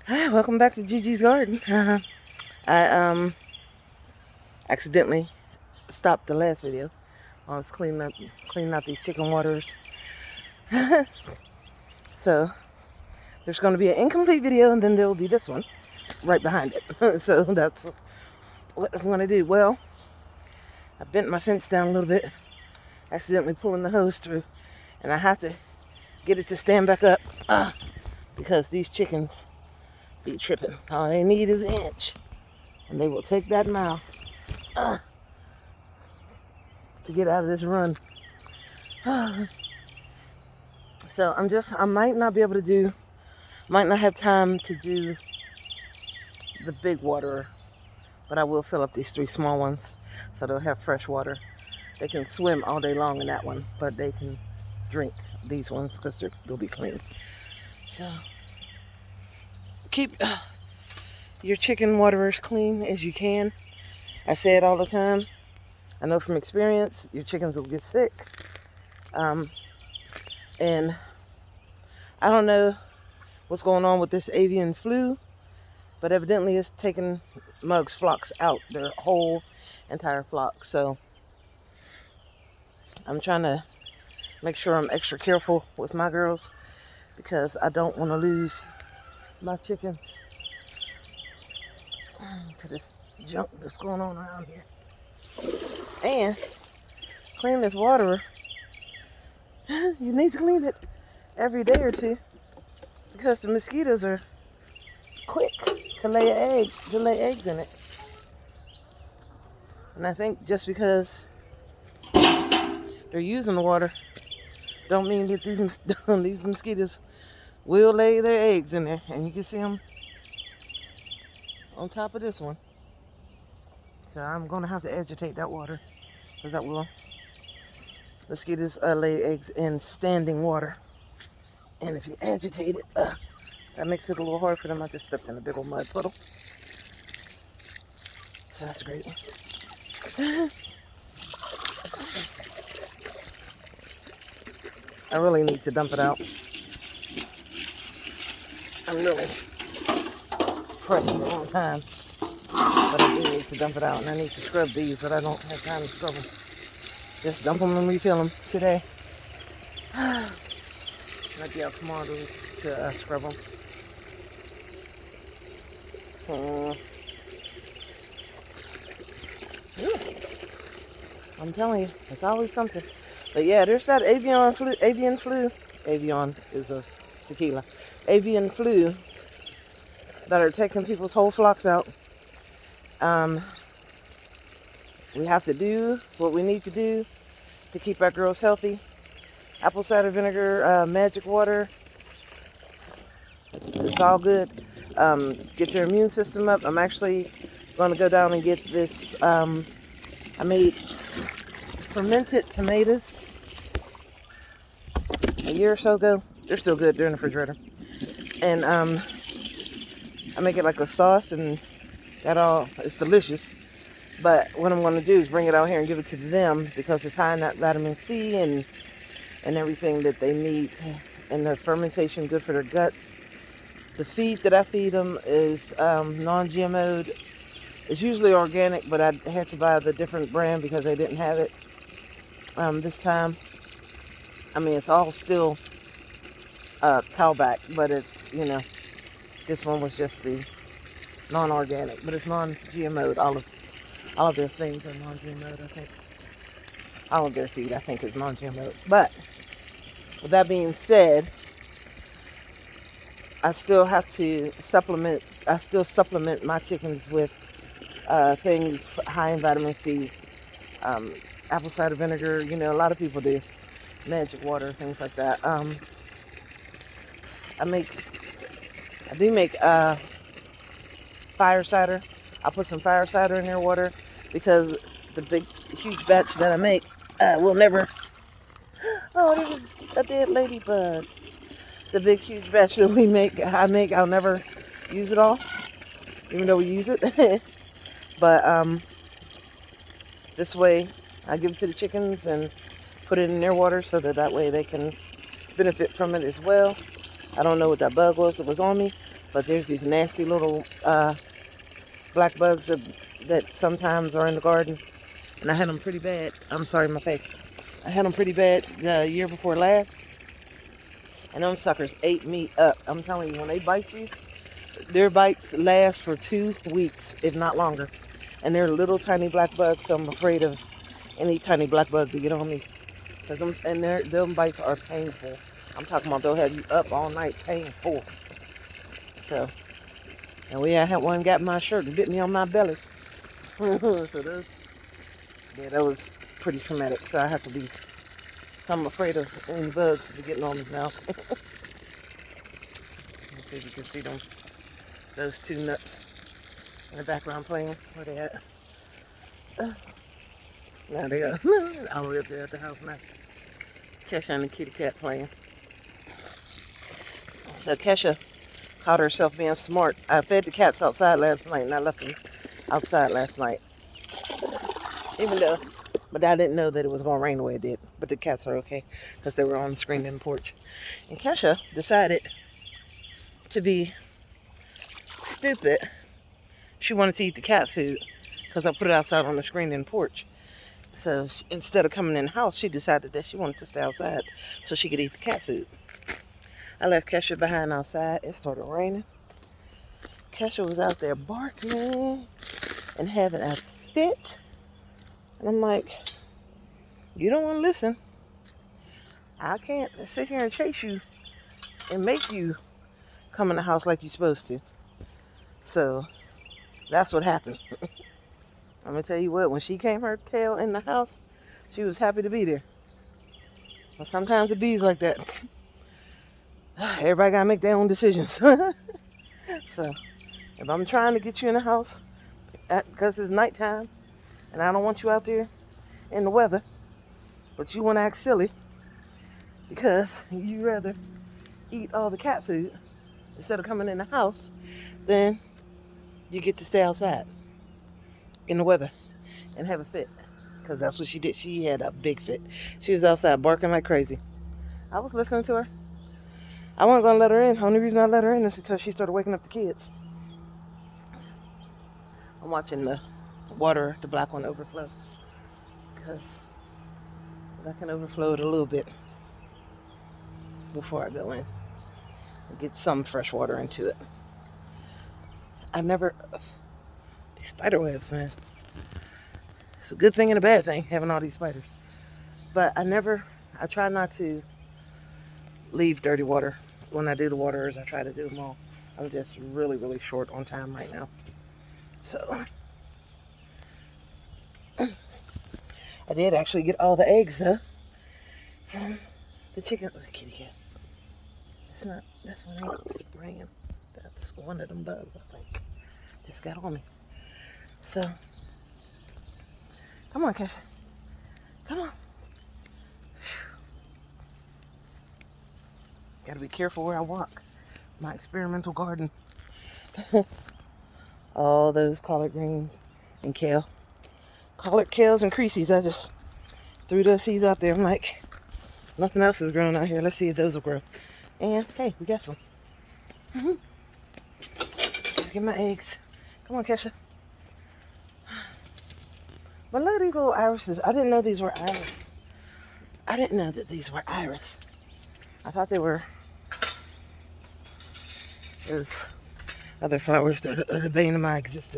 Hi, welcome back to Gigi's Garden. I accidentally stopped the last video. I was cleaning out these chicken waters. So there's going to be an incomplete video, and then there will be this one right behind it. So that's what I'm going to do. Well, I bent my fence down a little bit, accidentally pulling the hose through, and I have to get it to stand back up because these chickens be tripping. All they need is an inch, and they will take that mile to get out of this run. So I might not be able to might not have time to do the big water, but I will fill up these 3 small ones so they'll have fresh water. They can swim all day long in that one, but they can drink these ones because they'll be clean. So keep your chicken waterers clean as you can. I say it all the time. I know from experience your chickens will get sick. And I don't know what's going on with this avian flu, but evidently it's taking Mug's flocks out, their whole entire flock. So I'm trying to make sure I'm extra careful with my girls because I don't want to lose my chickens to this junk that's going on around here. And clean this water. You need to clean it every day or two because the mosquitoes are quick to lay eggs in it. And I think just because they're using the water don't mean that these mosquitoes will lay their eggs in there. And you can see them on top of this one. So I'm going to have to agitate that water because that will. Mosquitoes lay eggs in standing water. And if you agitate it, that makes it a little hard for them. I just stepped in a big old mud puddle. So that's great. I really need to dump it out. I'm really pressed all the time. But I do need to dump it out. And I need to scrub these, but I don't have time to scrub them. Just dump them and refill them today. Might be out tomorrow to scrub them. I'm telling you, it's always something. But yeah, there's that avian flu. Avian is a tequila. Avian flu that are taking people's whole flocks out. We have to do what we need to do to keep our girls healthy. Apple cider vinegar, magic water. It's all good. Get your immune system up. I'm actually going to go down and get this. I made fermented tomatoes a year or so ago. They're still good. They're in the refrigerator. And I make it like a sauce, and it's delicious. But what I'm going to do is bring it out here and give it to them because it's high in that vitamin C and everything that they need. And the fermentation good for their guts. The feed that I feed them is non-GMO'd. It's usually organic, but I had to buy the different brand because they didn't have it this time. I mean, it's all still cowback, but it's, this one was just the non-organic, but it's non-GMO'd. All of their things are non-GMO'd, I think. All of their feed, I think, is non-GMO'd. But with that being said, I still have to supplement. I still supplement my chickens with things high in vitamin C, apple cider vinegar. A lot of people do magic water, things like that. I do make fire cider. I put some fire cider in their water because the big, huge batch that I make will never. Oh, there's a dead ladybug. The big, huge batch that I'll never use it all, even though we use it. But this way, I give it to the chickens and put it in their water so that way they can benefit from it as well. I don't know what that bug was that was on me, But there's these nasty little black bugs that sometimes are in the garden. And I had them pretty bad. I'm sorry, my face. I had them pretty bad the year before last. And them suckers ate me up. I'm telling you, when they bite you, their bites last for 2 weeks, if not longer. And they're little tiny black bugs, so I'm afraid of any tiny black bug to get on me. Them bites are painful. I'm talking about they'll have you up all night, painful. So, and I had one got in my shirt and bit me on my belly. So that was pretty traumatic. So I'm afraid of any bugs getting on me now. Let's see if you can see those two nuts in the background playing. Where they at? Now they are all the way up there at the house now. Kesha and the kitty cat playing. So Kesha caught herself being smart. I fed the cats outside last night and I left them outside last night. But I didn't know that it was going to rain the way it did. But the cats are okay because they were on the screen in the porch. And Kesha decided to be stupid. She wanted to eat the cat food because I put it outside on the screen in the porch. So instead of coming in the house, she decided that she wanted to stay outside so she could eat the cat food. I left Kesha behind outside. It started raining. Kesha was out there barking and having a fit. And I'm like, you don't want to listen. I can't sit here and chase you and make you come in the house like you're supposed to. So that's what happened. I'm going to tell you what, when she came her tail in the house, she was happy to be there. But sometimes it bees like that. Everybody got to make their own decisions. So if I'm trying to get you in the house because it's nighttime and I don't want you out there in the weather, but you want to act silly because you rather eat all the cat food instead of coming in the house, then you get to stay outside in the weather and have a fit. Because that's what she did. She had a big fit. She was outside barking like crazy. I was listening to her. I wasn't going to let her in. The only reason I let her in is because she started waking up the kids. I'm watching the water, the black one, overflow. Because I can overflow it a little bit before I go in and get some fresh water into it. These spider webs, man. It's a good thing and a bad thing having all these spiders. But I try not to leave dirty water. When I do the waters, I try to do them all. I'm just really, really short on time right now. So I did actually get all the eggs though from the chicken. The kitty cat. This one ain't spraying. That's one of them bugs, I think. Just got on me. So, come on, Kesha. Come on. Gotta be careful where I walk. My experimental garden. All those collard greens and kale. Collard kales and creases. I just threw those seeds out there. I'm like, nothing else is growing out here. Let's see if those will grow. And hey, we got some. Get my eggs. Come on, Kesha. But look at these little irises. I didn't know these were iris. I didn't know that these were iris. I thought they were those other flowers that are the bane of my existence.